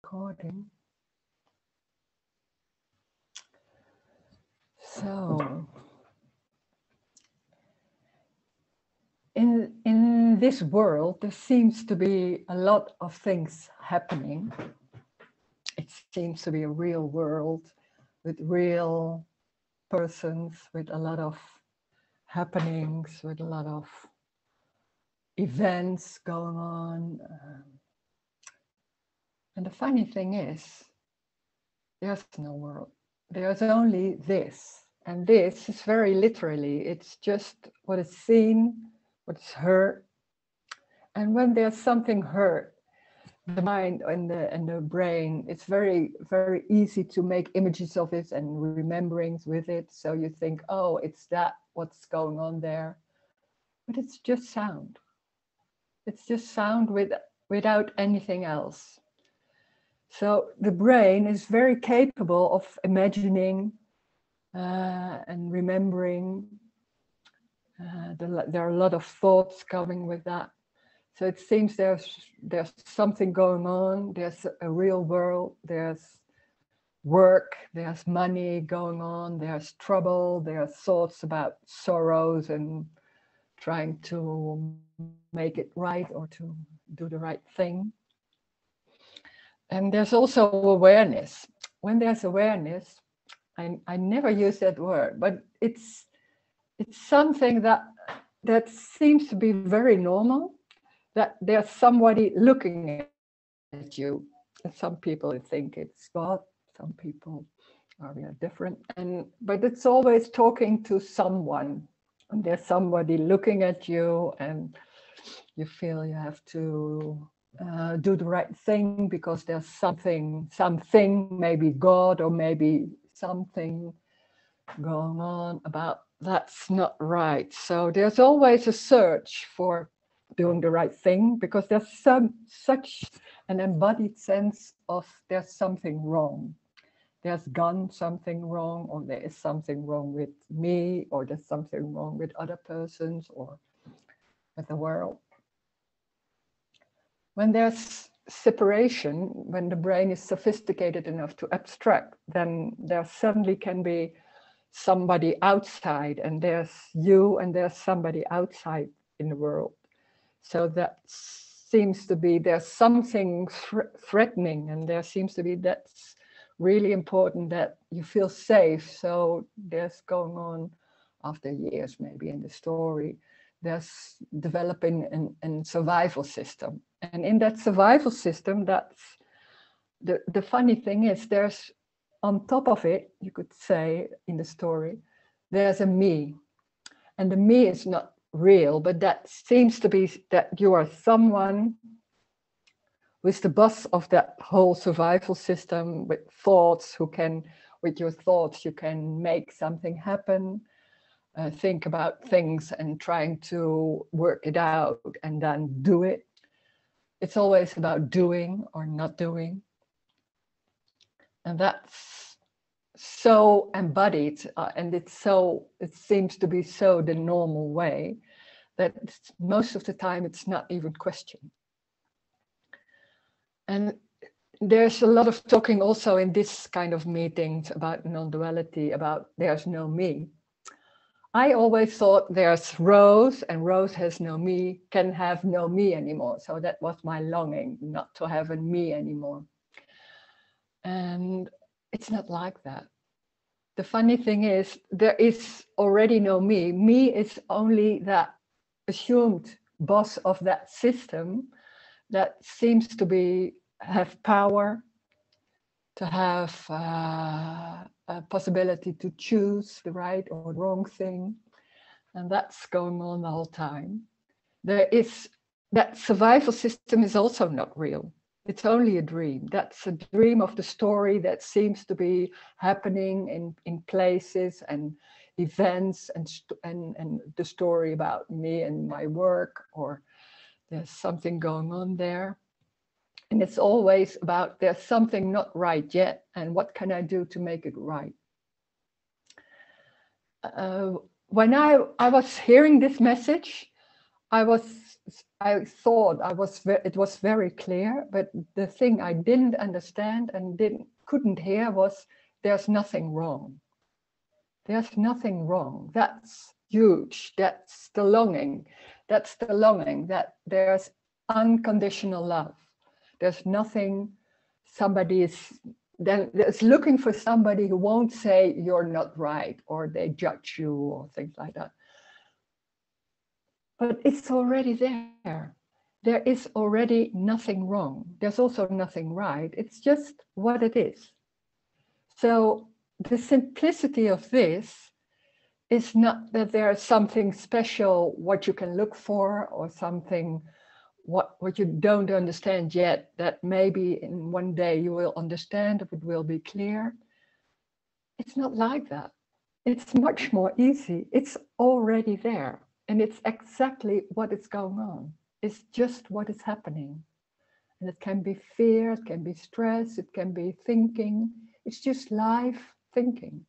Recording. So, in this world, there seems to be a lot of things happening. It seems to be a real world with real persons, with a lot of happenings, with a lot of events going on. And the funny thing is, there's no world. There's only this. And this is very literally, it's just what is seen, what is heard. And when there's something heard, the mind and the brain, it's very, very easy to make images of it and rememberings with it. So you think, oh, it's that, what's going on there. But it's just sound. It's just sound without anything else. So the brain is very capable of imagining and remembering. There are a lot of thoughts coming with that. So it seems there's something going on. There's a real world. There's work. There's money going on. There's trouble. There are thoughts about sorrows and trying to make it right or to do the right thing. And there's also awareness. When there's awareness, I never use that word, but it's something that seems to be very normal, that there's somebody looking at you. And some people think it's God, some people are different, but it's always talking to someone. And there's somebody looking at you and you feel you have to do the right thing because there's something, maybe God or maybe something going on about that's not right. So there's always a search for doing the right thing because there's such an embodied sense of there's something wrong. There's gone something wrong, or there is something wrong with me, or there's something wrong with other persons or with the world. When there's separation, when the brain is sophisticated enough to abstract, then there suddenly can be somebody outside, and there's you and there's somebody outside in the world. So that seems to be, there's something threatening, and there seems to be, that's really important that you feel safe. So there's going on after years, maybe in the story, there's developing a survival system. And in that survival system, that's the funny thing is there's on top of it, you could say in the story, there's a me. And the me is not real, but that seems to be that you are someone who is the boss of that whole survival system with thoughts, who can, with your thoughts, you can make something happen, think about things and trying to work it out and then do it. It's always about doing or not doing. And that's so embodied, and it seems to be so the normal way that most of the time it's not even questioned. And there's a lot of talking also in this kind of meetings about non-duality, about there's no me. I always thought there's Rose, and Rose has no me, can have no me anymore. So that was my longing, not to have a me anymore. And it's not like that. The funny thing is, there is already no me. Me is only that assumed boss of that system that seems to have power, to have a possibility to choose the right or wrong thing. And that's going on the whole time. That survival system is also not real. It's only a dream. That's a dream of the story that seems to be happening in places and events and the story about me and my work, or there's something going on there. And it's always about there's something not right yet, and what can I do to make it right? When I was hearing this message, I was I thought it was very clear, but the thing I didn't understand and couldn't hear was there's nothing wrong. There's nothing wrong. That's huge. That's the longing. That's the longing that there's unconditional love. There's nothing somebody is looking for somebody who won't say you're not right or they judge you or things like that. But it's already there. There is already nothing wrong. There's also nothing right. It's just what it is. So the simplicity of this is not that there's something special what you can look for or something what you don't understand yet that maybe in one day you will understand if it will be clear. It's not like that. It's much more easy. It's already there. And it's exactly what is going on. It's just what is happening. And it can be fear, it can be stress, it can be thinking. It's just life thinking.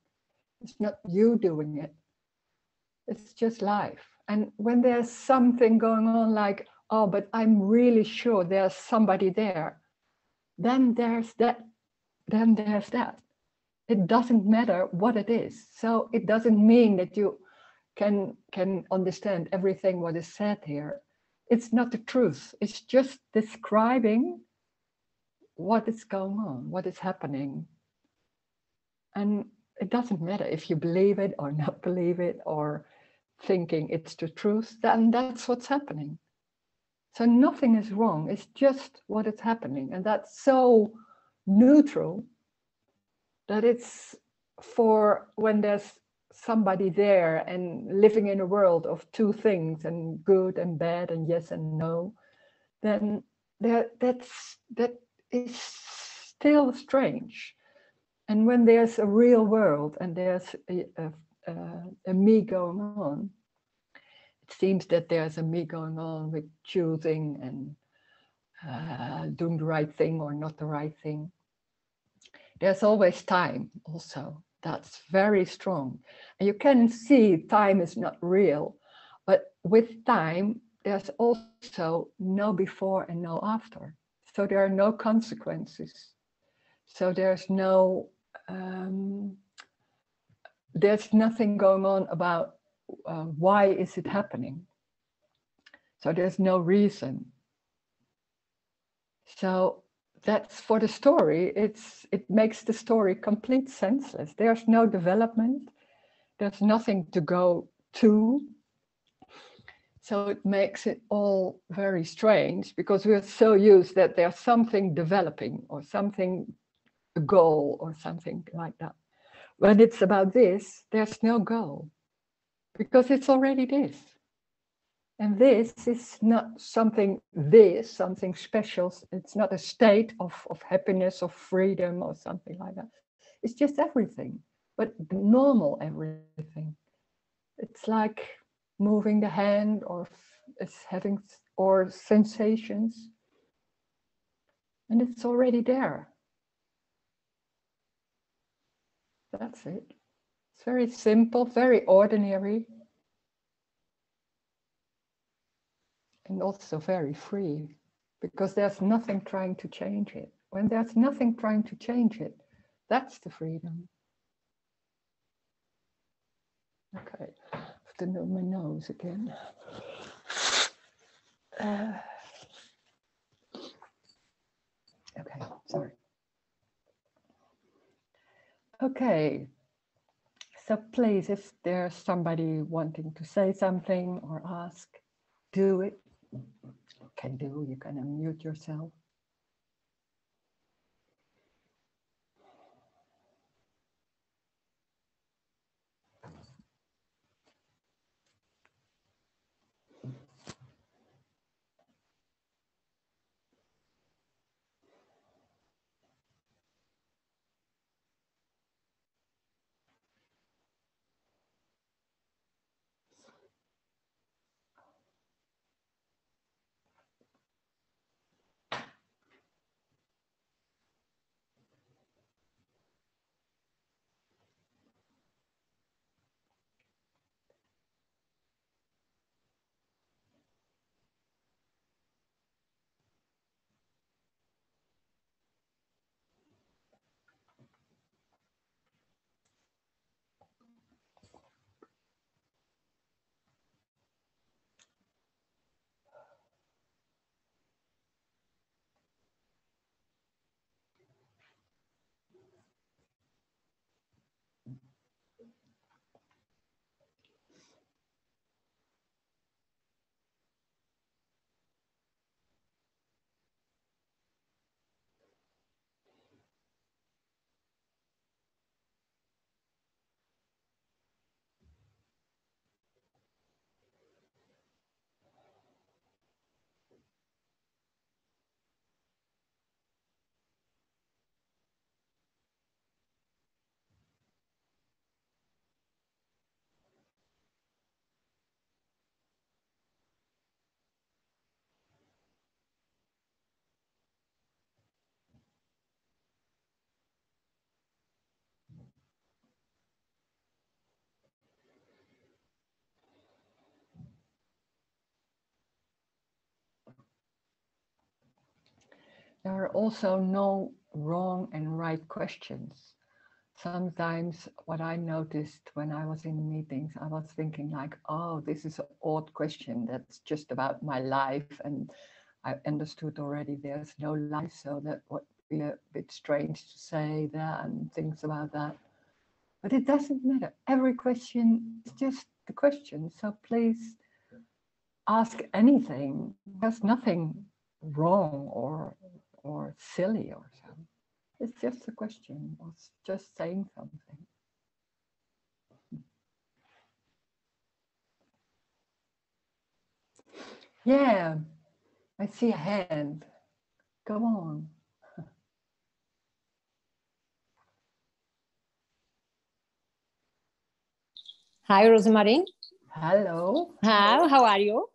It's not you doing it. It's just life. And when there's something going on like, oh, but I'm really sure there's somebody there, then there's that. Then there's that. It doesn't matter what it is. So it doesn't mean that you can understand everything what is said here. It's not the truth. It's just describing what is going on, what is happening. And it doesn't matter if you believe it or not believe it or thinking it's the truth, then that's what's happening. So nothing is wrong. It's just what is happening. And that's so neutral that it's for when there's somebody there and living in a world of two things and good and bad and yes and no, then that is still strange. And when there's a real world and there's a me going on, it seems that there's a me going on with choosing and doing the right thing or not the right thing. There's always time also. That's very strong. And you can see time is not real, but with time, there's also no before and no after. So there are no consequences. So there's nothing going on about why is it happening. So there's no reason. So that's for the story. It makes the story complete senseless. There's no development. There's nothing to go to. So it makes it all very strange because we're so used that there's something developing or something, a goal or something like that. When it's about this, there's no goal because it's already this. And this is not something special. It's not a state of happiness or freedom or something like that. It's just everything, but normal everything. It's like moving the hand or having or sensations. And it's already there. That's it. It's very simple, very ordinary. And also very free, because there's nothing trying to change it. When there's nothing trying to change it, that's the freedom. Okay, I have to know my nose again. Okay, sorry. Okay, so please, if there's somebody wanting to say something or ask, do it. You can unmute yourself. there are also no wrong and right questions. Sometimes what I noticed when I was in meetings, I was thinking like, oh, this is an odd question. That's just about my life. And I understood already there's no life. So that would be a bit strange to say that and things about that. But it doesn't matter. Every question is just the question. So please ask anything. There's nothing wrong or silly or something. It's just a question, or just saying something. Yeah, I see a hand. Go on. Hi, Rosemary. Hello. How are you?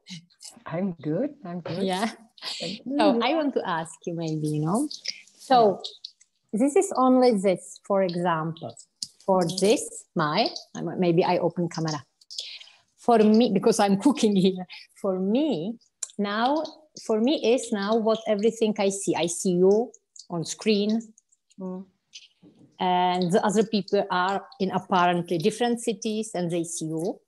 I'm good. I'm good. Yeah. Thank you. So I want to ask you maybe, So this is only this, for example, for this, maybe I open camera. For me, because I'm cooking here, for me is now what everything I see. I see you on screen. And the other people are in apparently different cities and they see you.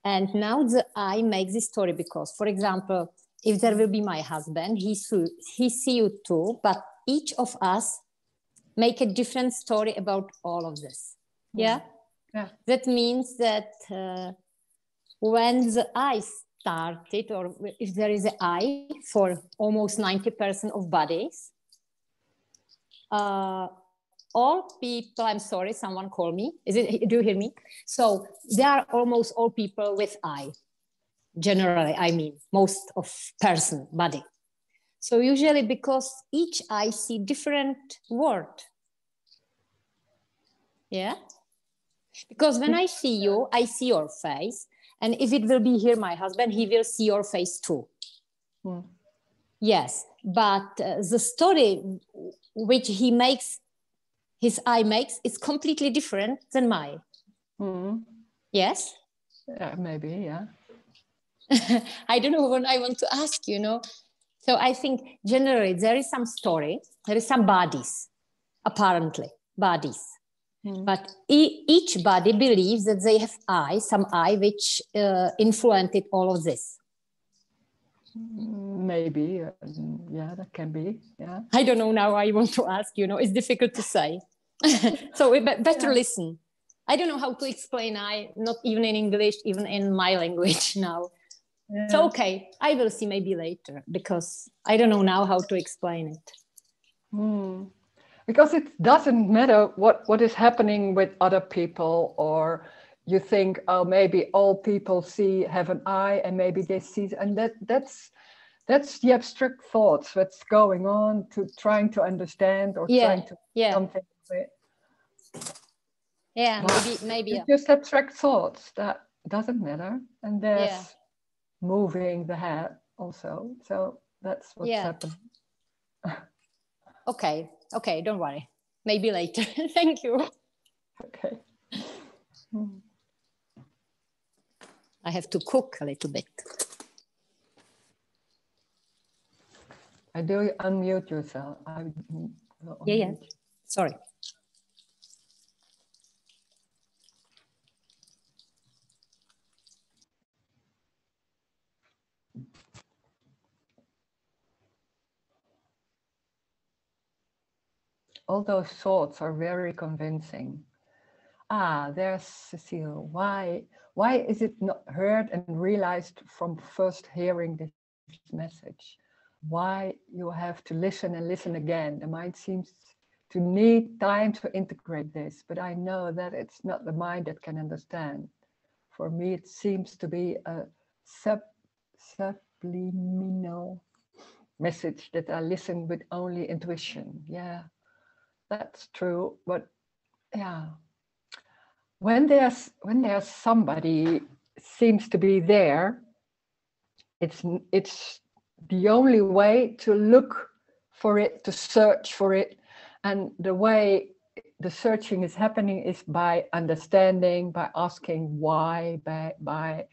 And now I make this story because, for example, if there will be my husband, he see you too, but each of us make a different story about all of this. Yeah. That means that when the I started, or if there is an I for almost 90% of bodies, all people, I'm sorry, someone call me. Do you hear me? So they are almost all people with I. Generally, I mean, most of person, body. So usually because each I see different word. Yeah? Because when I see you, I see your face. And if it will be here, my husband, he will see your face too. Yes, but the story which his eye makes is completely different than mine. Yes? Maybe, yeah. I don't know what I want to ask, So I think generally there is some story, there is some bodies, apparently, bodies. But each body believes that they have some eye which influenced all of this. Maybe, yeah, that can be, yeah. I don't know now, I want to ask, it's difficult to say. So better listen. I don't know how to explain not even in English, even in my language now. Yeah. So, okay, I will see maybe later because I don't know now how to explain it. Because it doesn't matter what is happening with other people, or you think, oh, maybe all people have an eye and maybe they see, and that's the abstract thoughts that's going on to trying to understand or trying to something with. Yeah, maybe. It's just abstract thoughts that doesn't matter, and there's moving the head also. So that's what's happening. Okay, don't worry. Maybe later. Thank you. Okay. I have to cook a little bit. Do you unmute yourself? Yeah. Sorry. All those thoughts are very convincing. There's Cecile. Why is it not heard and realized from first hearing this message? Why you have to listen and listen again? The mind seems to need time to integrate this, but I know that it's not the mind that can understand. For me, it seems to be a subliminal message that I listen with only intuition. Yeah, that's true. But yeah, when there's somebody seems to be there, it's the only way to look for it, to search for it, and the way the searching is happening is by understanding, by asking why, by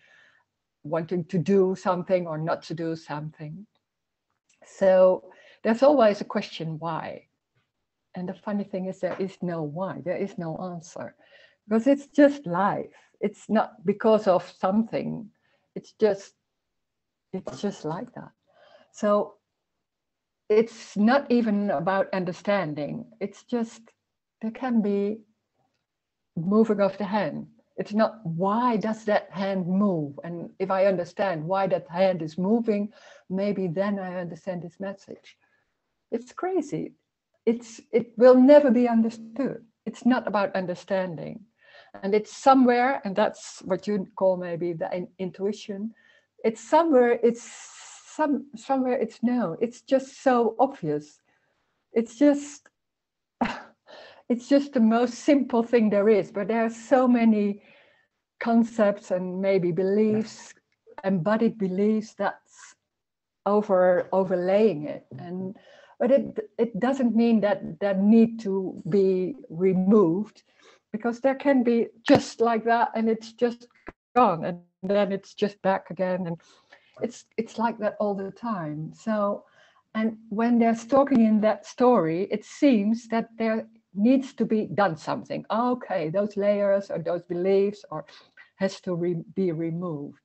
wanting to do something or not to do something. So there's always a question why. And the funny thing is there is no why, there is no answer. Because it's just life. It's not because of something. It's just like that. So it's not even about understanding. It's just, there can be moving of the hand. It's not why does that hand move? And if I understand why that hand is moving, maybe then I understand this message. It's crazy. It will never be understood. It's not about understanding. And it's somewhere, and that's what you call maybe the intuition. It's somewhere, somewhere it's known. It's just so obvious. It's just the most simple thing there is, but there are so many concepts and maybe beliefs, embodied beliefs that's overlaying it. But it doesn't mean that need to be removed, because there can be just like that and it's just gone and then it's just back again, and it's like that all the time. So, and when they're talking in that story, it seems that there needs to be done something. Okay, those layers or those beliefs or has to be removed.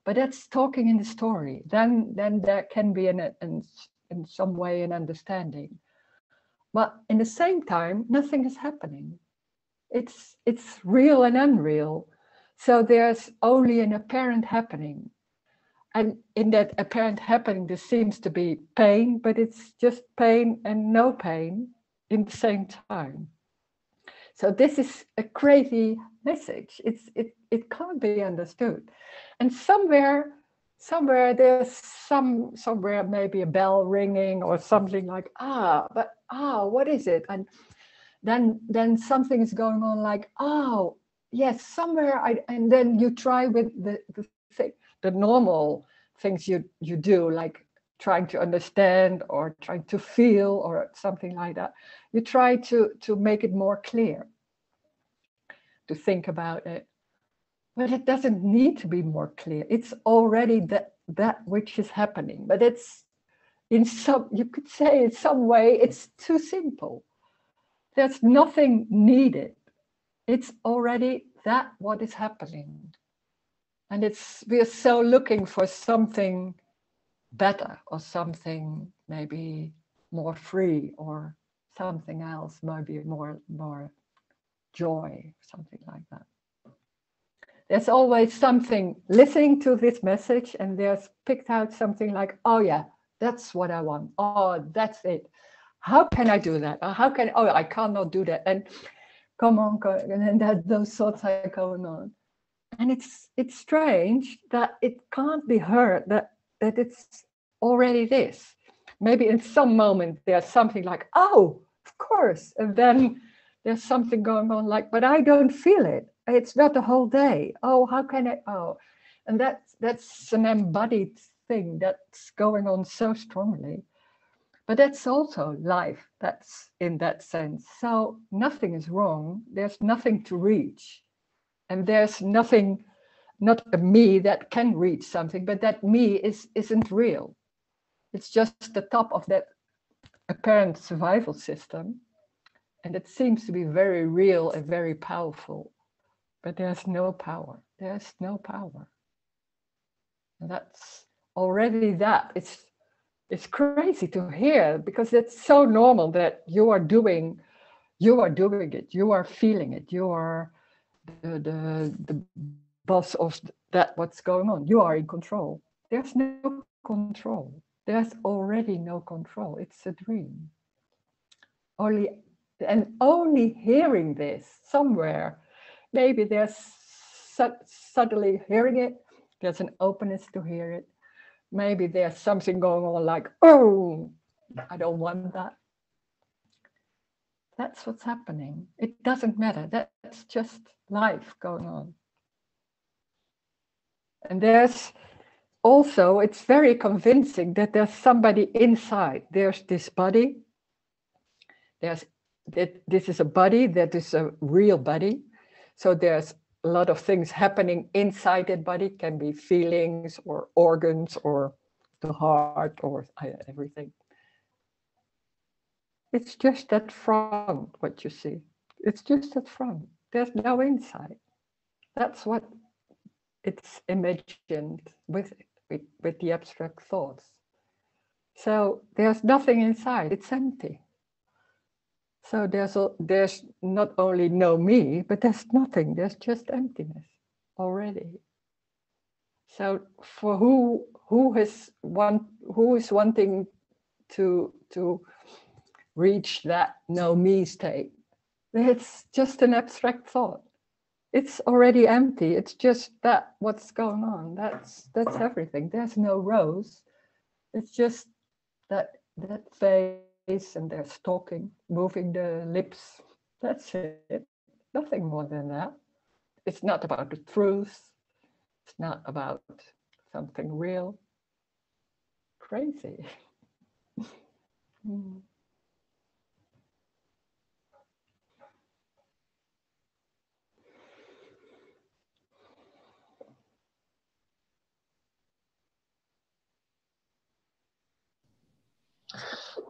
But that's talking in the story. Then there can be in some way an understanding. But in the same time, nothing is happening. It's real and unreal. So there's only an apparent happening. And in that apparent happening, there seems to be pain, but it's just pain and no pain in the same time. So this is a crazy message. It can't be understood. And somewhere there's somewhere maybe a bell ringing or something like, what is it? And then something is going on like, oh, yes, somewhere and then you try with the normal things you do, like trying to understand or trying to feel or something like that. You try to make it more clear, to think about it. But it doesn't need to be more clear. It's already that which is happening. But it's you could say in some way, it's too simple. There's nothing needed. It's already that what is happening. And we're so looking for something better or something maybe more free or something else, maybe more joy, something like that. There's always something listening to this message and there's picked out something like, oh yeah, that's what I want. Oh, that's it. How can I do that? Or I cannot do that. And come on, and then those thoughts are going on. And it's strange that it can't be heard, that it's already this. Maybe in some moment there's something like, oh, of course. And then there's something going on like, but I don't feel it. It's not the whole day. Oh, how can I? Oh, and that's an embodied thing that's going on so strongly. But that's also life. That's in that sense. So nothing is wrong. There's nothing to reach. And there's nothing, not a me that can reach something, but that me isn't real. It's just the top of that apparent survival system. And it seems to be very real and very powerful. But there's no power. There's no power. And that's already that. It's crazy to hear because it's so normal that you are doing it, you are feeling it, you are the boss of that what's going on. You are in control. There's no control. There's already no control. It's a dream. Only hearing this somewhere, maybe there's suddenly hearing it, there's an openness to hear it. Maybe there's something going on like, oh, I don't want that. That's what's happening. It doesn't matter. That's just life going on. And there's also, it's very convincing that there's somebody inside. There's this body. This is a body that is a real body. So there's a lot of things happening inside that body, can be feelings or organs or the heart or everything. It's just that front, what you see. It's just that front. There's no inside. That's what it's imagined with the abstract thoughts. So there's nothing inside, it's empty. So there's not only no me, but there's nothing, there's just emptiness already. So for who is wanting to reach that no me state, it's just an abstract thought. It's already empty. It's just that what's going on. That's everything. There's no rose. It's just that face, and there's talking, moving the lips. That's it. Nothing more than that. It's not about the truth. It's not about something real. Crazy.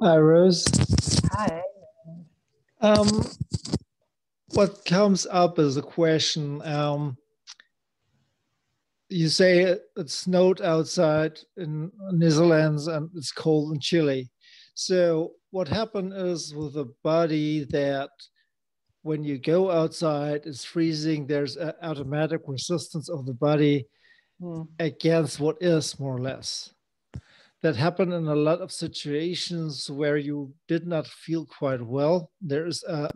Hi, Rose. Hi. What comes up is a question. You say it snowed outside in Netherlands and it's cold in Chile. So what happened is with the body that when you go outside, it's freezing. There's an automatic resistance of the body against what is, more or less. That happened in a lot of situations where you did not feel quite well. There is an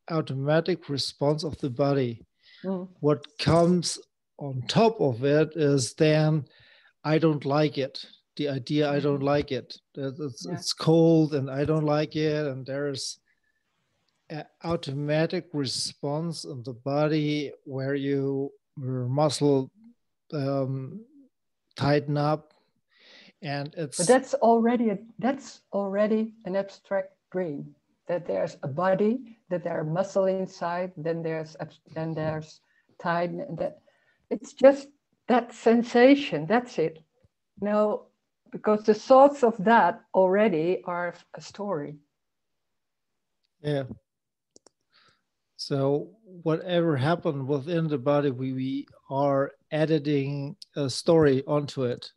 automatic response of the body. What comes on top of it is then, I don't like it. The idea, I don't like it. It's cold and I don't like it. And there's an automatic response in the body where your muscle tighten up. And it's, but that's already an abstract dream, that there's a body, that there are muscle inside, then there's time, and that it's just that sensation. That's it. No, because the thoughts of that already are a story. Yeah. So whatever happened within the body, we are editing a story onto it.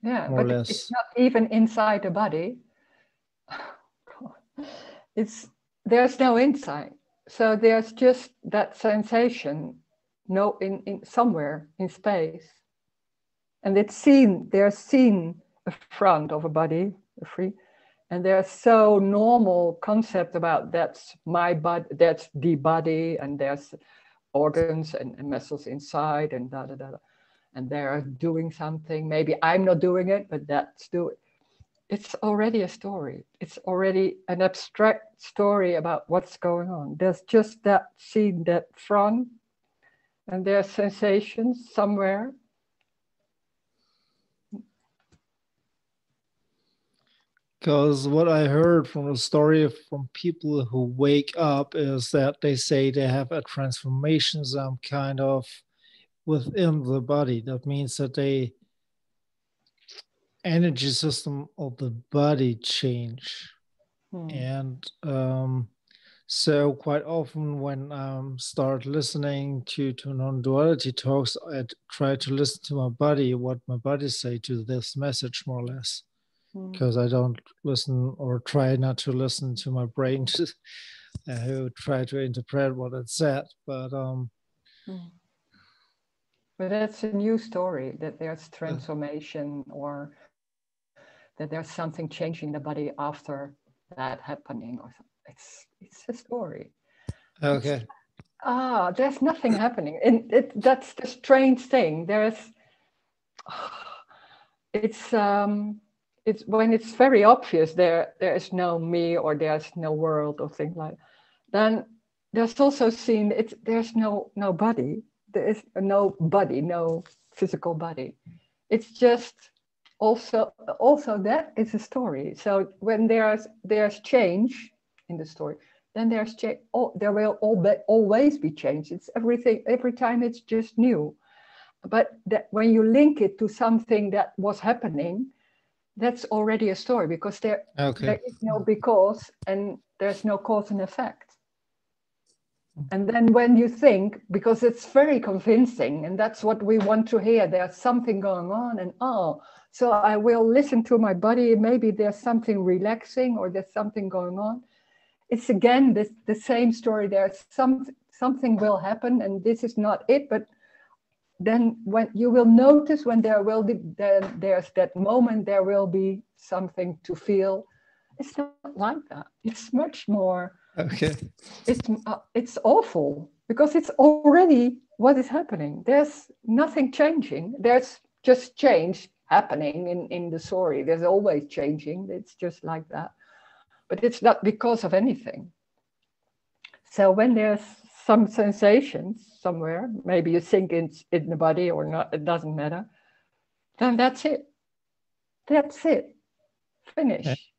Yeah, more or but less. It's not even inside the body. There's no inside. So there's just that sensation, no, in somewhere in space. And there's seen a front of a body, and there's so normal concept about that's my body, that's the body, and there's organs and muscles inside, and da da da. And they're doing something. Maybe I'm not doing it, but that's doing. It's already a story. It's already an abstract story about what's going on. There's just that scene, that front, and there's sensations somewhere. Because what I heard from a story from people who wake up is that they say they have a transformation, some kind of within the body. That means that the energy system of the body change. And so quite often when I start listening to Non Duality talks, I try to listen to my body, what my body say to this message, more or less. Because I don't listen, or try not to listen to my brain who try to interpret what it said. But that's a new story, that there's transformation, or that there's something changing the body after that happening, or something. It's a story. Okay. There's nothing happening, and that's the strange thing. It's when it's very obvious there is no me, or there's no world, or things like. Then there's also seen there's no body. There is no body, no physical body. It's just also that is a story. So when there's change in the story, then there's change. There will always be change. It's everything. Every time it's just new. But when you link it to something that was happening, that's already a story, because there is no because and there's no cause and effect. And then when you think, because it's very convincing, and that's what we want to hear, there's something going on, and so I will listen to my body, maybe there's something relaxing or there's something going on. It's again the same story. There's something will happen, and this is not it, but then when you will notice when there's that moment, there will be something to feel. It's not like that. It's much more. Okay. It's awful, because it's already what is happening. There's nothing changing. There's just change happening in the story. There's always changing. It's just like that. But it's not because of anything. So when there's some sensations somewhere, maybe you think it's in the body or not, it doesn't matter, then that's it. That's it. Finish.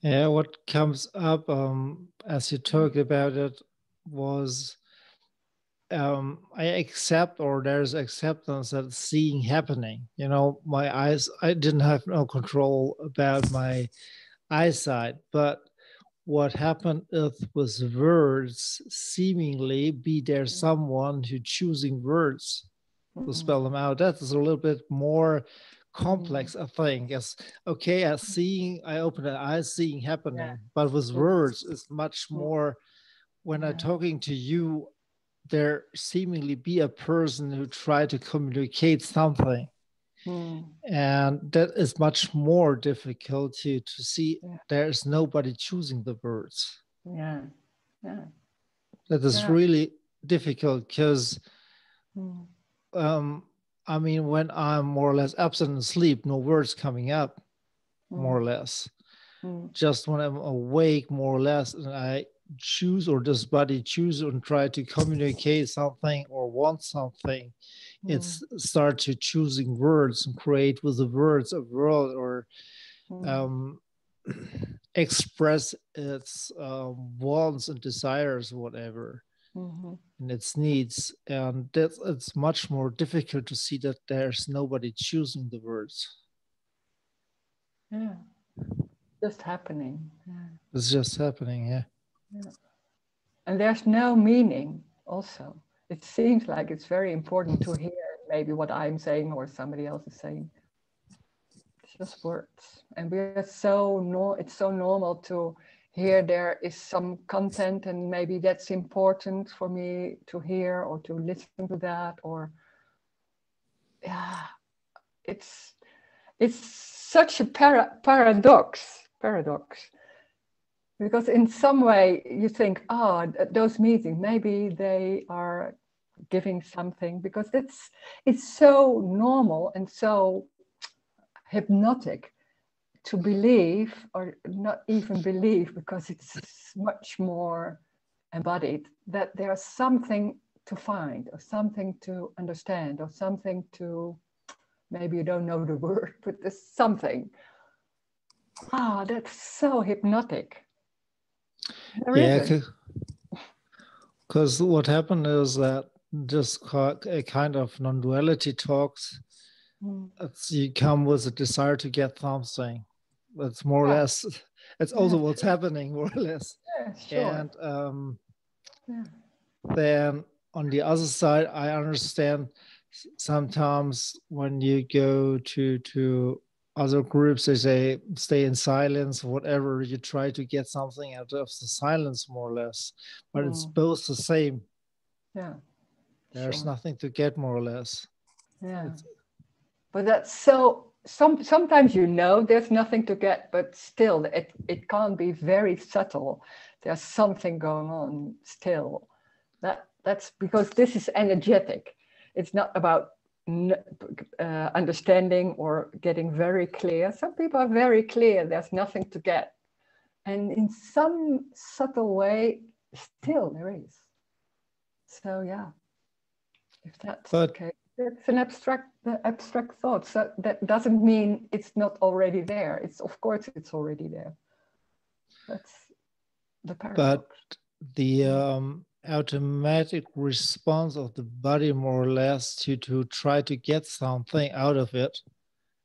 Yeah, what comes up as you talk about it was I accept, or there's acceptance that seeing happening. You know, my eyes, I didn't have no control about my eyesight, but what happened with words, seemingly be there someone who choosing words to spell them out. That is a little bit more complex, I think. As seeing, I open the eyes, seeing happening, but with words it's much more. When I'm talking to you, there seemingly be a person who try to communicate something. And that is much more difficult to see. There's nobody choosing the words. That is really difficult, because I mean, when I'm more or less absent and asleep, no words coming up, more or less. Just when I'm awake, more or less, and I choose, or this body choose and try to communicate something or want something, it's start to choosing words and create with the words a world, or express its wants and desires, whatever, and its needs. And that's, it's much more difficult to see that there's nobody choosing the words. Just happening. It's just happening. And there's no meaning also. It seems like it's very important to hear maybe what I'm saying or somebody else is saying. It's just words. And it's so normal to hear there is some content, and maybe that's important for me to hear or to listen to that, or it's such a paradox. Because in some way you think, those meetings, maybe they are giving something, because it's so normal and so hypnotic to believe, or not even believe, because it's much more embodied, that there's something to find, or something to understand, or something to, maybe you don't know the word, but there's something. That's so hypnotic. Because what happened is that this kind of non-duality talks, you come with a desire to get something. That's more or less, it's also what's happening, more or less. And then on the other side, I understand sometimes when you go to other groups, they say stay in silence, whatever, you try to get something out of the silence, more or less, but it's both the same. There's nothing to get, more or less. But that's so, sometimes there's nothing to get, but still it can't be very subtle. There's something going on still. That's because this is energetic. It's not about understanding or getting very clear. Some people are very clear, there's nothing to get. And in some subtle way, still there is. So if that's okay. It's an abstract thought. So that doesn't mean it's not already there. Of course it's already there. That's the paradox. But the automatic response of the body, more or less, to try to get something out of it,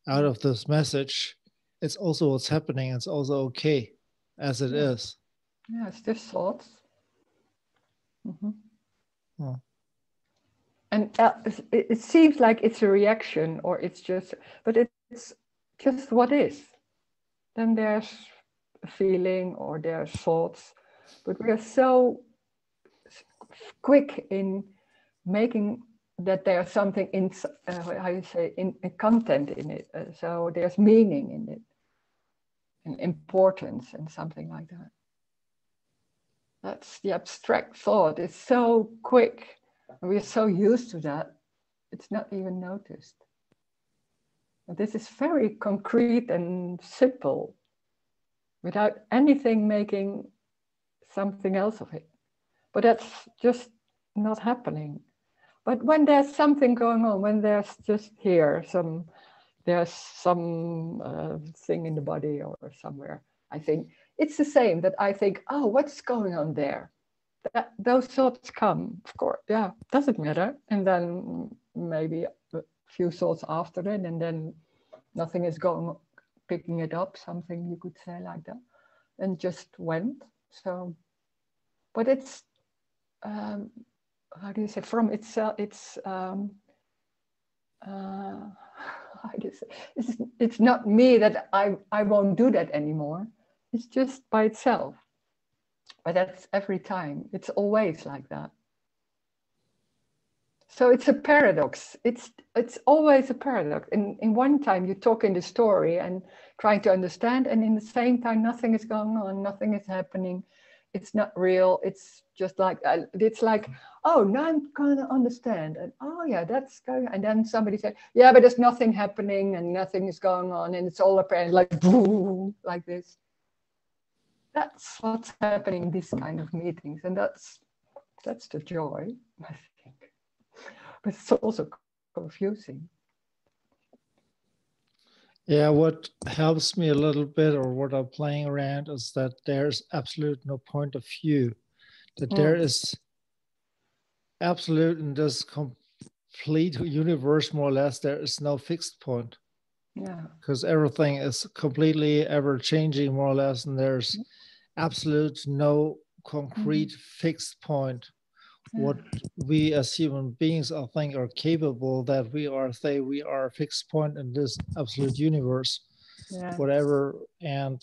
out of this message, it's also what's happening. It's also okay as it is. Yeah, it's just thoughts. Oh. And it seems like it's a reaction, or it's just, but it's just what is. Then there's a feeling or there's thoughts, but we are so quick in making that there's something in, how you say, in content in it. So there's meaning in it, and importance, and something like that. That's the abstract thought. It's so quick. We're so used to that, it's not even noticed. But this is very concrete and simple, without anything making something else of it. But that's just not happening. But when there's something going on, when there's just here, there's some thing in the body or somewhere, I think it's the same, that I think, oh, what's going on there? Those thoughts come, of course, yeah, doesn't matter. And then maybe a few thoughts after it, and then nothing is picking it up, something you could say like that, and just went. So, but it's, how do you say, from itself, it's, how do you say, it's not me that I won't do that anymore. It's just by itself. But that's every time. It's always like that. So it's a paradox. It's always a paradox. In one time you talk in the story and trying to understand, and in the same time nothing is going on, nothing is happening. It's not real. It's just like, it's like, oh, now I'm gonna understand. And oh yeah, that's going on. And then somebody said, yeah, but there's nothing happening and nothing is going on, and it's all apparent, like boom, like this. That's what's happening in these kind of meetings, and that's the joy, I think. But it's also confusing. Yeah, what helps me a little bit, or what I'm playing around, is that there's absolute no point of view. That there is absolute, in this complete universe, more or less, there is no fixed point. Yeah. Because everything is completely ever changing, more or less, and there's absolute no concrete fixed point. What we as human beings, I think, are capable, that we are a fixed point in this absolute universe, whatever, and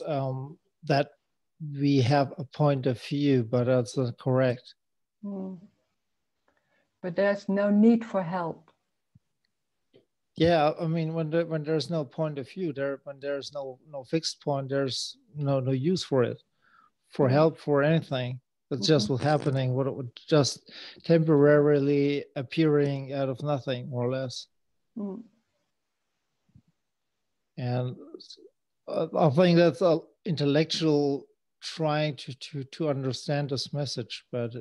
that we have a point of view, but that's not correct. But there's no need for help. Yeah, I mean, when there's no point of view, when there's no fixed point, there's no use for it, for help, for anything. That's just what's happening. What it would just temporarily appearing out of nothing, more or less. And I think that's an intellectual trying to understand this message, but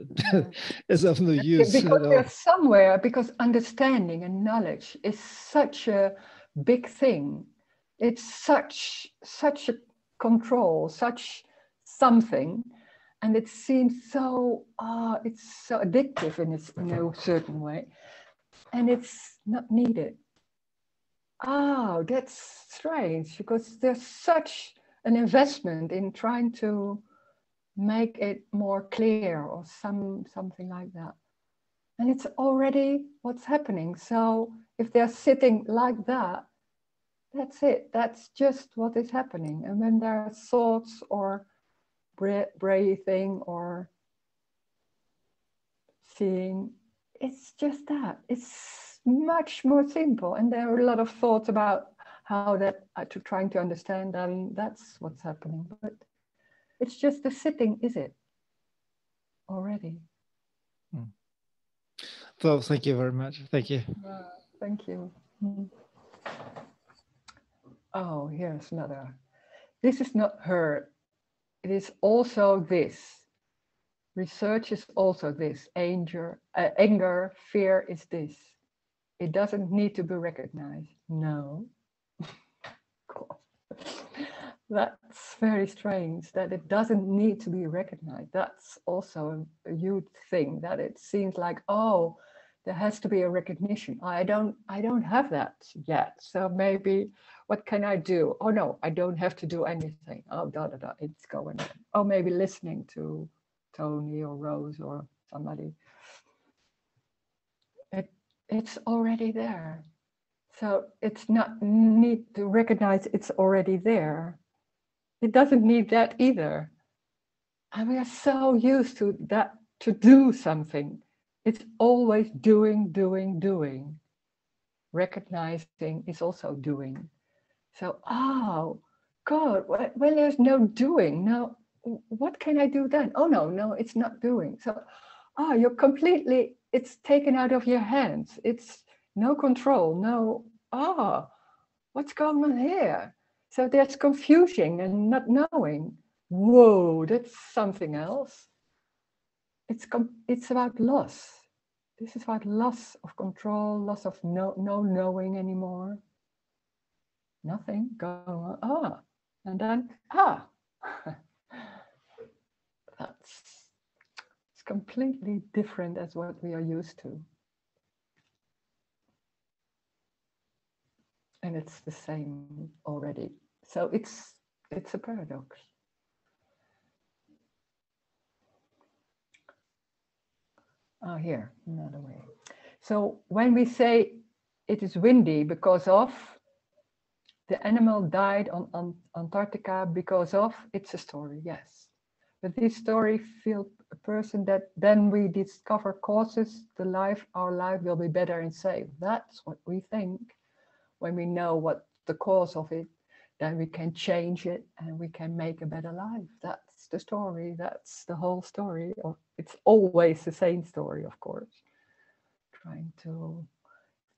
it's of no use. Because there's somewhere, because understanding and knowledge is such a big thing. It's such a control, such something, and it seems so it's so addictive in a certain way, and it's not needed. Oh, that's strange, because there's such an investment in trying to make it more clear, or something like that. And it's already what's happening. So if they're sitting like that, that's it. That's just what is happening. And when there are thoughts or breathing or seeing, it's just that. It's much more simple. And there are a lot of thoughts about how that, to trying to understand, and that's what's happening. But it's just the sitting, is it? Already. Well, thank you very much. Thank you. Thank you. Oh, here's another. This is not her. It is also this. Research is also this. Anger, fear is this. It doesn't need to be recognized. No. That's very strange, that it doesn't need to be recognized. That's also a huge thing, that it seems like, oh, there has to be a recognition. I don't have that yet. So maybe what can I do? Oh no, I don't have to do anything. Oh, da da da, it's going on. Oh, maybe listening to Tony or Rose or somebody. It's already there. So it's not need to recognize it's already there. It doesn't need that either. And we are so used to that, to do something. It's always doing, doing, doing. Recognizing is also doing. So, oh, God, when there's no doing, now what can I do then? Oh, no, it's not doing. So, you're completely, it's taken out of your hands. It's no control, no, what's going on here? So there's confusion and not knowing. Whoa, that's something else. It's about loss. This is about loss of control, loss of no knowing anymore. Nothing going on. And then, it's completely different as what we are used to. And it's the same already. So it's a paradox. Here, another way. So when we say it is windy because of the animal died on Antarctica because of, it's a story, yes. But this story feels a person that then we discover causes our life will be better and safe. That's what we think. When we know what the cause of it, then we can change it and we can make a better life. That's the story. That's the whole story. It's always the same story, of course. Trying to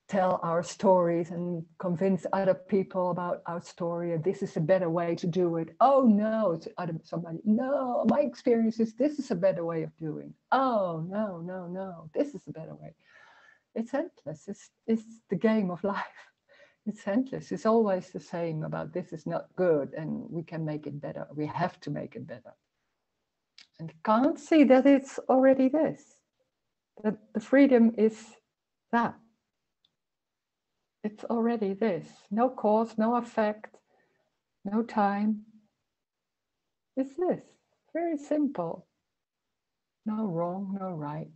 tell our stories and convince other people about our story. And this is a better way to do it. Oh no, somebody. No, my experience is this is a better way of doing. Oh no, this is a better way. It's endless. It's the game of life. It's endless. It's always the same about this is not good and we can make it better. We have to make it better. And can't see that it's already this. That the freedom is that. It's already this. No cause, no effect, no time. It's this. Very simple. No wrong, no right.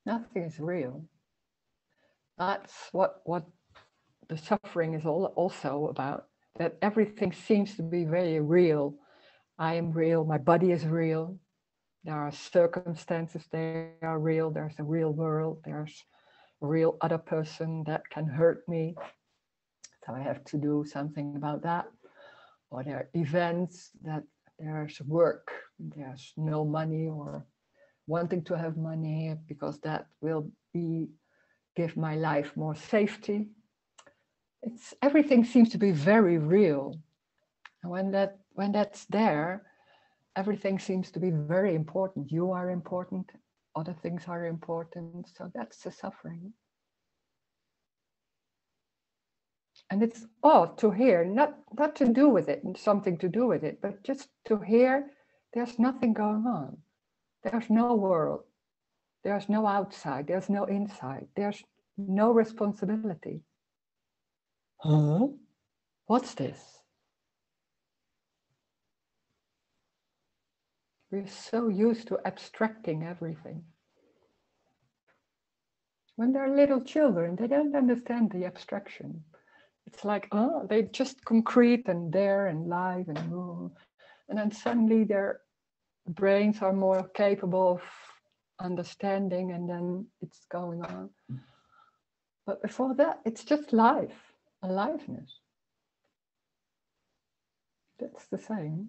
Nothing is real. That's what the suffering is also about. That everything seems to be very real. I am real, my body is real. There are circumstances, they are real. There's a real world. There's a real other person that can hurt me. So I have to do something about that. Or there are events that there's work, there's no money or wanting to have money because that will give my life more safety. Everything seems to be very real. And when that's there, everything seems to be very important. You are important, other things are important. So that's the suffering. And it's to hear, not to do with it, something to do with it, but just to hear there's nothing going on. There's no world. There's no outside. There's no inside. There's no responsibility. Huh? What's this? We're so used to abstracting everything. When they're little children, they don't understand the abstraction. It's like, they're just concrete and there and live and move. And then suddenly their brains are more capable of understanding and then it's going on. But before that, it's just life, aliveness. That's the same.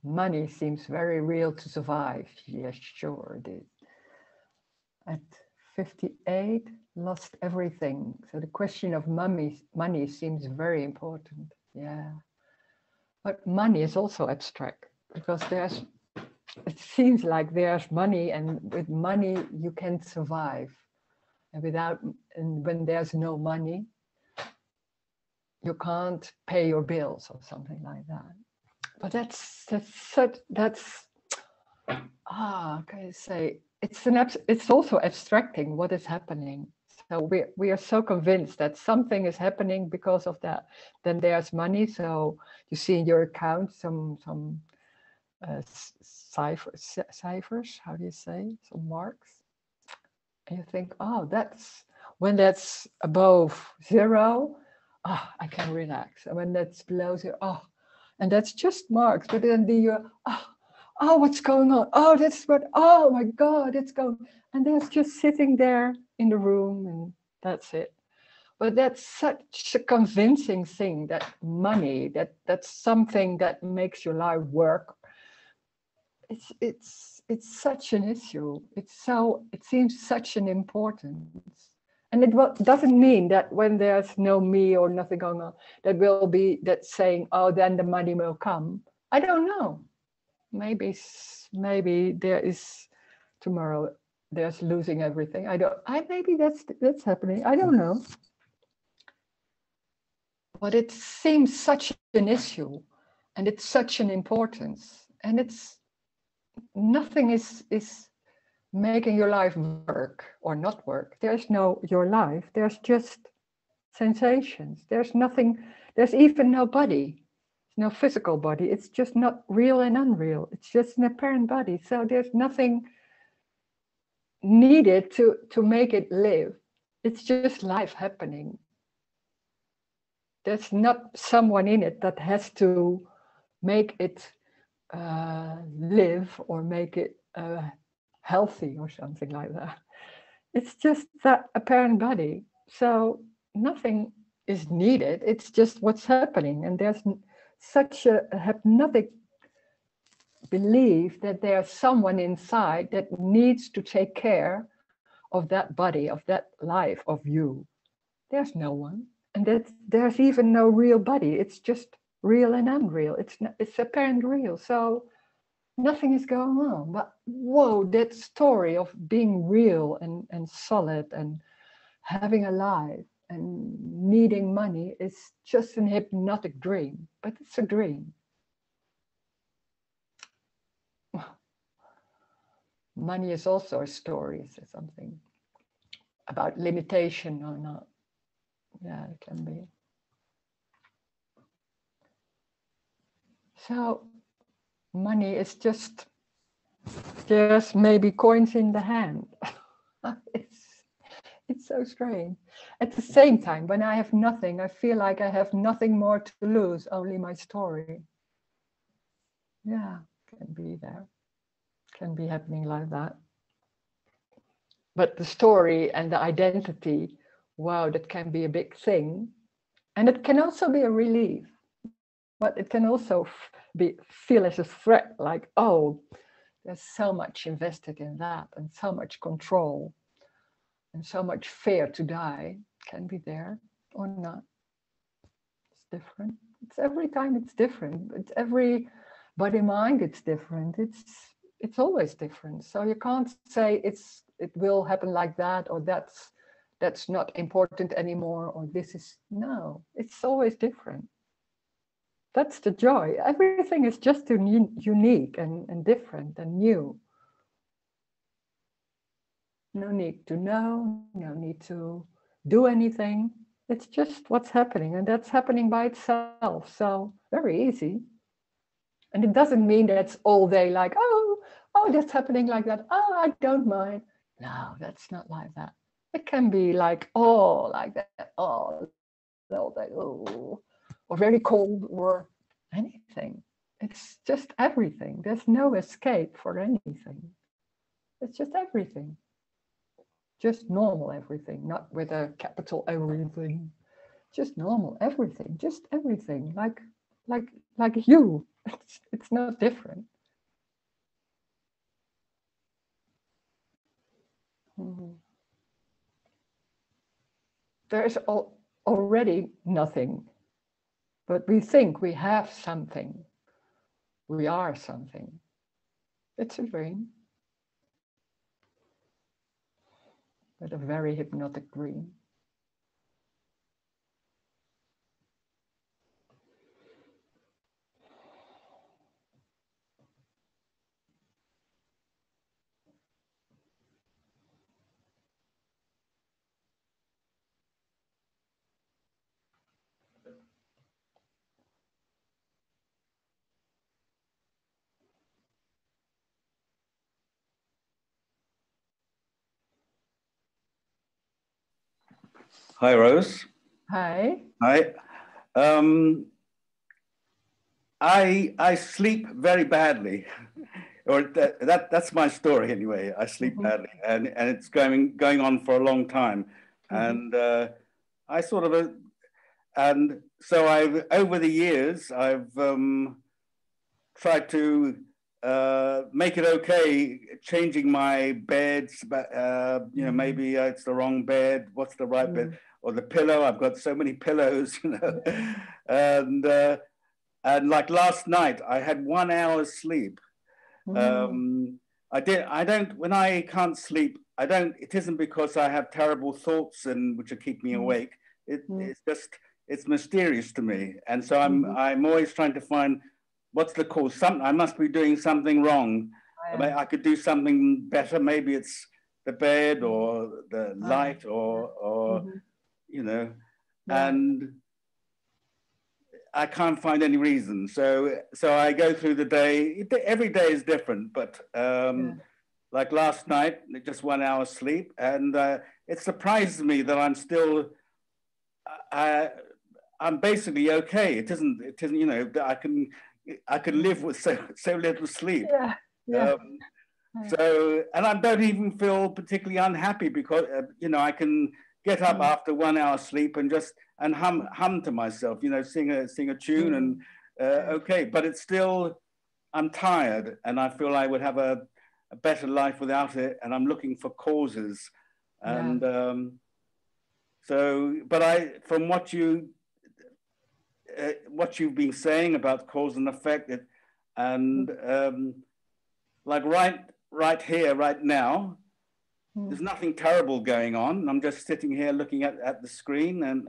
Money seems very real to survive. Yes, sure it is. At 58, lost everything. So the question of money seems very important. Yeah. But money is also abstract because it seems like there's money, and with money you can survive. And when there's no money, you can't pay your bills or something like that. But can you say, it's also abstracting what is happening. So we are so convinced that something is happening because of that. Then there's money. So you see in your account some ciphers, how do you say, some marks. And you think, oh, when that's above 0, I can relax. And when that's below 0, and that's just marks. But then you're, what's going on? Oh my God, it's going. And there's just sitting there in the room, and that's it. But that's such a convincing thing, that money, that's something that makes your life work. It's such an issue. It seems such an importance. And it doesn't mean that when there's no me or nothing going on, that saying, oh, then the money will come. I don't know. Maybe there is tomorrow, there's losing everything. Maybe that's happening. I don't know. But it seems such an issue, and it's such an importance, and nothing is making your life work or not work. There's no your life. There's just sensations. There's nothing. There's even no body. No physical body. It's just not real and unreal. It's just an apparent body. So there's nothing needed to make it live. It's just life happening. There's not someone in it that has to make it live or make it healthy or something like that. It's just that apparent body. So nothing is needed. It's just what's happening. And there's such a hypnotic belief that there's someone inside that needs to take care of that body, of that life, of you. There's no one. And there's even no real body. It's just real and unreal. It's apparent real. So nothing is going on. But whoa, that story of being real and solid and having a life and needing money is just an hypnotic dream. But it's a dream. Money is also a story, is something about limitation or not. Yeah, it can be. So money is just maybe coins in the hand. It's so strange. At the same time, when I have nothing, I feel like I have nothing more to lose, only my story. Yeah, can be there. Can be happening like that. But the story and the identity, wow, that can be a big thing. And it can also be a relief. But it can also feel as a threat, like, oh, there's so much invested in that, and so much control, and so much fear to die can be there or not. It's different. It's every time it's different. It's every body mind, it's different. It's always different. So you can't say it will happen like that, or that's not important anymore, or no, it's always different. That's the joy. Everything is just unique and different and new. No need to know, no need to do anything. It's just what's happening, and that's happening by itself. So very easy. And it doesn't mean that's all day like, oh, that's happening like that. Oh, I don't mind. No, that's not like that. It can be like, like that, all day, or very cold, or anything. It's just everything. There's no escape for anything. It's just everything. Just normal everything, not with a capital everything. Just normal everything, just everything. Like like you. It's not different. There is already nothing, but we think we have something. We are something. It's a dream, but a very hypnotic dream. Hi, Rose. Hi. Hi. I sleep very badly, or that's my story anyway. I sleep badly, and it's going on for a long time, and I sort of and so I've over the years I've tried to make it okay, changing my beds, but you know, maybe it's the wrong bed. What's the right bed? Or the pillow? I've got so many pillows, you know, and like last night, I had 1 hour's sleep. I don't, when I can't sleep, I don't, it isn't because I have terrible thoughts and which keep me awake. It's just, it's mysterious to me. And so I'm always trying to find what's the cause. I must be doing something wrong. I could do something better. Maybe it's the bed or the light or you know, and I can't find any reason. So I go through the day. Every day is different, but like last night, just 1 hour sleep, and it surprises me that I'm still. I'm basically okay. It isn't. You know, I can live with so little sleep. So, and I don't even feel particularly unhappy because you know, I can get up after 1 hour sleep and just hum to myself, you know, sing a tune and okay, but it's still, I'm tired and I feel I would have a better life without it, and I'm looking for causes. And so, but from what you've been saying about cause and effect, like right here, right now, there's nothing terrible going on. I'm just sitting here looking at the screen, and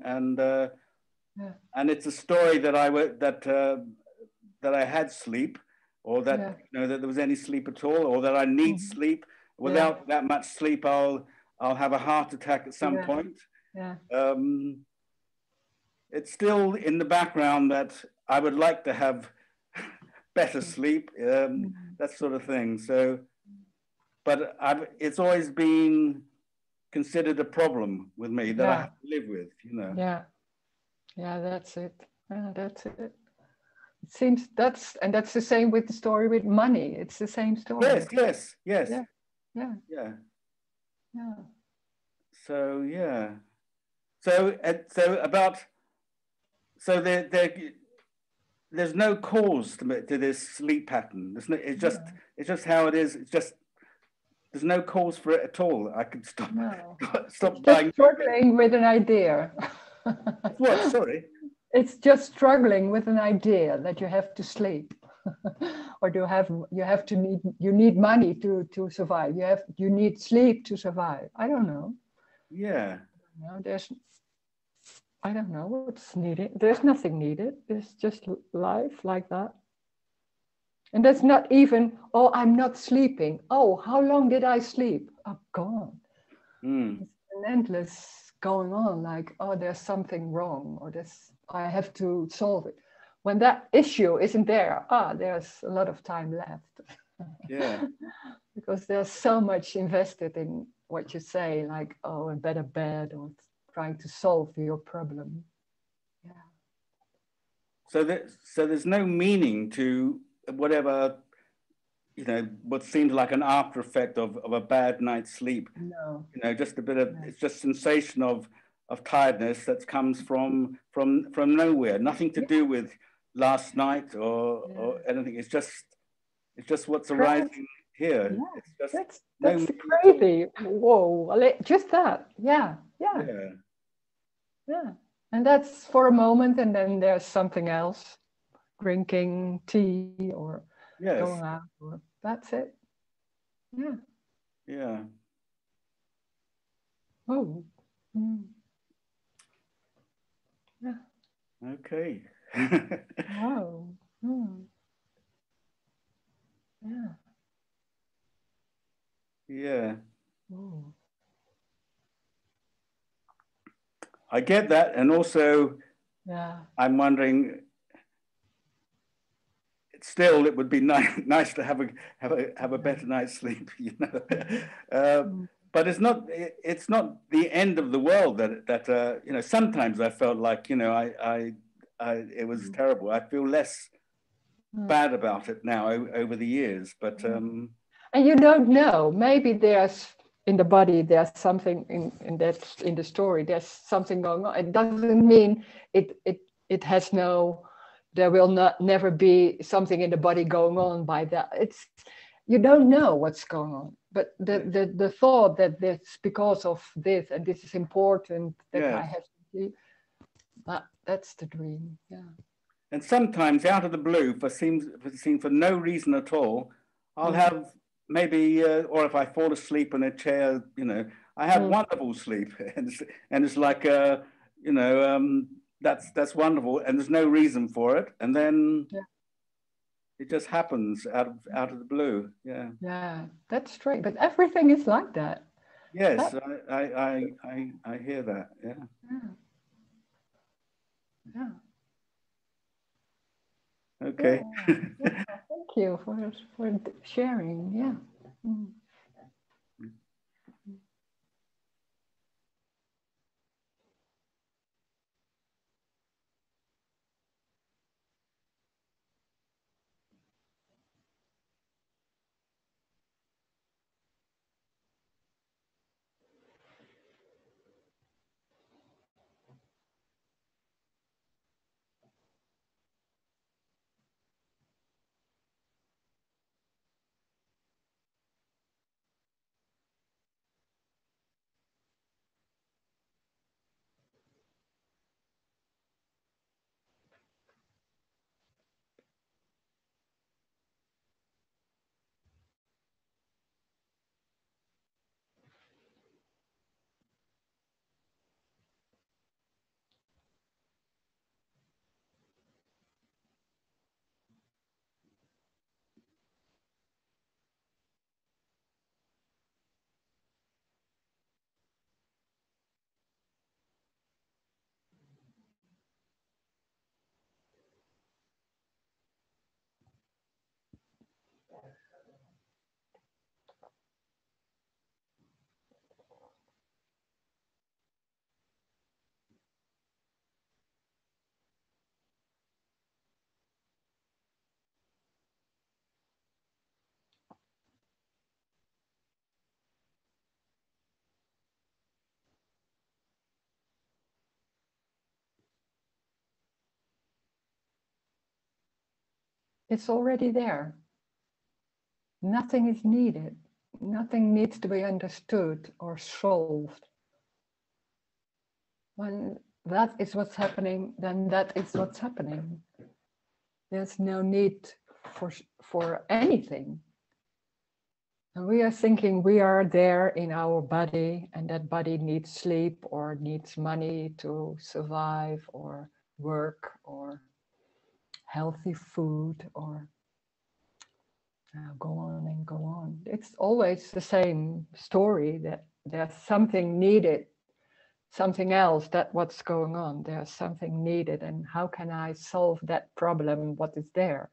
it's a story that I had sleep, or that you know, that there was any sleep at all, or that I need sleep. Without that much sleep, I'll have a heart attack at some point. It's still in the background that I would like to have better sleep, that sort of thing. So, but it's always been considered a problem with me that I have to live with, you know. That's it. That's it. It seems that's the same with the story with money. It's the same story. Yes. Yeah. So there's no cause to this sleep pattern. It's just how it is. It's just, there's no cause for it at all. I could stop buying. Struggling with an idea. What? Sorry. It's just struggling with an idea that you have to sleep, or you need money to survive. You need sleep to survive. I don't know. Yeah. I don't know what's needed. There's nothing needed. It's just life like that. And that's not even, oh, I'm not sleeping. Oh, how long did I sleep? Oh, gone. It's an endless going on, like, oh, there's something wrong, or I have to solve it. When that issue isn't there, there's a lot of time left. Yeah. Because there's so much invested in what you say, like, oh, a better bed, or trying to solve your problem. So there's no meaning to whatever, you know, what seems like an after effect of a bad night's sleep. No. You know, just a bit of, it's just sensation of tiredness that comes from nowhere. Nothing to do with last night or anything. It's just what's arising here. Yeah, It's just that's no crazy. Whoa, just that. Yeah. And that's for a moment, and then there's something else, drinking tea or going out, or that's it. Yeah. Oh. Yeah. Okay. Wow. Yeah. Yeah. Ooh. I get that, and also, I'm wondering. Still, it would be nice to have a better night's sleep, you know. But it's not the end of the world that you know. Sometimes I felt like, you know, it was terrible. I feel less bad about it now over the years, but and you don't know. Maybe there's in the body there's something in the story. There's something going on. It doesn't mean it has no. There will never be something in the body going on by that. It's you don't know what's going on. But the thought that it's because of this and this is important that I have to see, that's the dream. Yeah. And sometimes out of the blue, for no reason at all, I'll have maybe, or if I fall asleep in a chair, you know, I have wonderful sleep, and it's like, you know, that's wonderful, and there's no reason for it, and then it just happens out of the blue. Yeah, that's straight. But everything is like that. Yes, I hear that. Yeah. Okay. Yeah, thank you for sharing. Yeah. It's already there. Nothing is needed. Nothing needs to be understood or solved. When that is what's happening, then that is what's happening. There's no need for anything. And we are thinking we are there in our body, and that body needs sleep or needs money to survive or work or healthy food or go on and go on. It's always the same story that there's something needed, something else, that what's going on. There's something needed, and how can I solve that problem? What is there?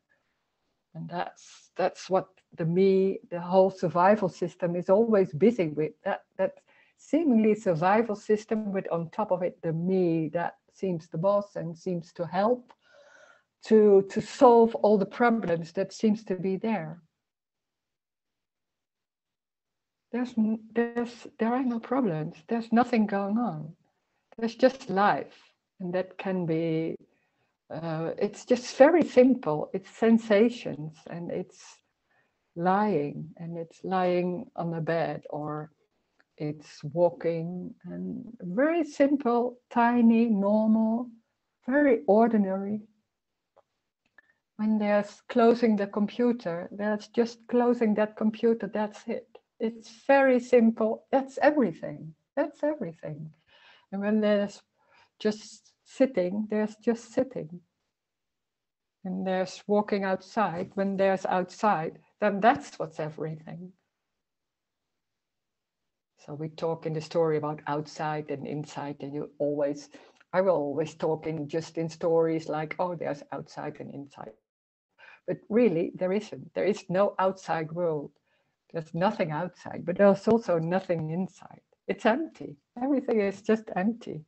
And that's what the whole survival system is always busy with. That seemingly survival system with on top of it the me that seems the boss and seems to help to solve all the problems that seems to be there. There are no problems. There's nothing going on. There's just life, and that can be It's just very simple. It's sensations, and it's lying, and it's lying on the bed, or it's walking, and very simple, tiny, normal, very ordinary. When there's closing the computer, that's just closing that computer, that's it. It's very simple, that's everything, that's everything. And when there's just sitting, there's just sitting. And there's walking outside, when there's outside, then that's what's everything. So we talk in the story about outside and inside, and I will always talk just in stories like, oh, there's outside and inside. But really, there isn't. There is no outside world. There's nothing outside, but there's also nothing inside. It's empty. Everything is just empty.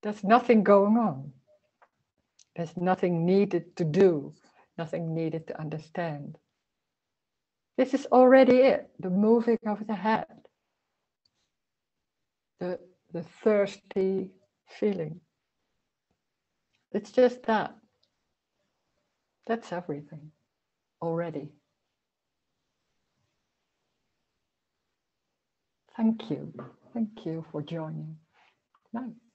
There's nothing going on. There's nothing needed to do, nothing needed to understand. This is already it, the moving of the head, the thirsty feeling. It's just that. That's everything already. Thank you. Thank you for joining. Nice.